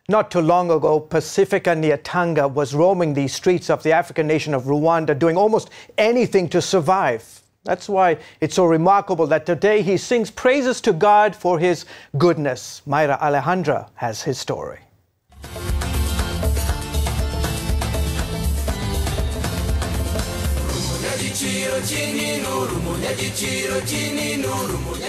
Not too long ago, Pacifica Nyatanga was roaming the streets of the African nation of Rwanda, doing almost anything to survive. That's why it's so remarkable that today he sings praises to God for his goodness. Myra Alejandra has his story.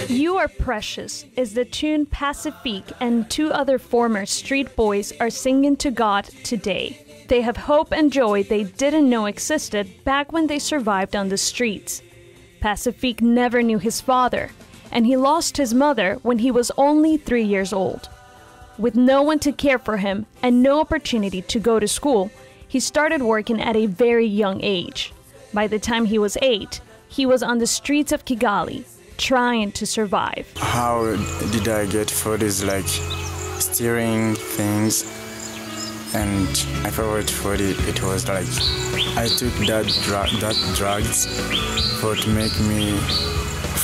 You Are Precious is the tune Pacifique and two other former street boys are singing to God today. They have hope and joy they didn't know existed back when they survived on the streets. Pacifique never knew his father, and he lost his mother when he was only 3 years old. With no one to care for him and no opportunity to go to school, he started working at a very young age. By the time he was 8, he was on the streets of Kigali, trying to survive. How did I get food is like steering things, and my favorite food it was like I took that drugs to make me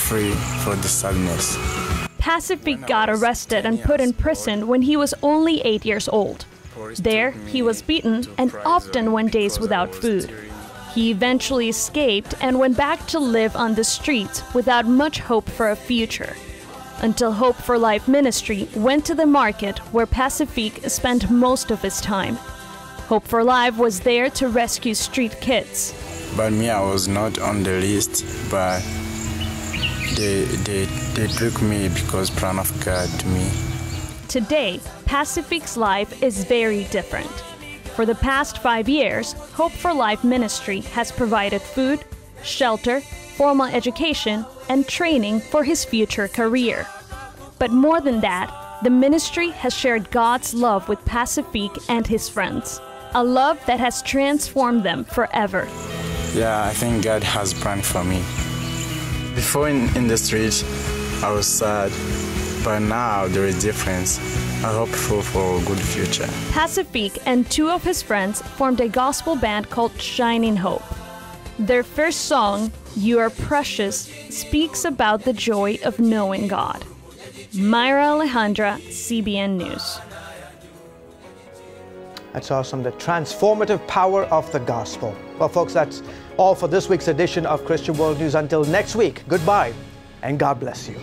free for the sadness. Pacifique got arrested and put in prison when he was only 8 years old. There, he was beaten and often went days without food. He eventually escaped and went back to live on the streets without much hope for a future. Until Hope for Life Ministry went to the market where Pacifique spent most of his time. Hope for Life was there to rescue street kids. But me, I was not on the list, but they took me because plan of God to me. Today, Pacifique's life is very different. For the past 5 years, Hope for Life Ministry has provided food, shelter, formal education, and training for his future career. But more than that, the ministry has shared God's love with Pacifique and his friends, a love that has transformed them forever. Yeah, I think God has a plan for me. Before in the streets, I was sad, but now there is difference. I'm hopeful for a good future. Pacifique and two of his friends formed a gospel band called Shining Hope. Their first song, You Are Precious, speaks about the joy of knowing God. Myra Alejandra, CBN News. That's awesome, the transformative power of the gospel. Well, folks, that's all for this week's edition of Christian World News. Until next week, goodbye and God bless you.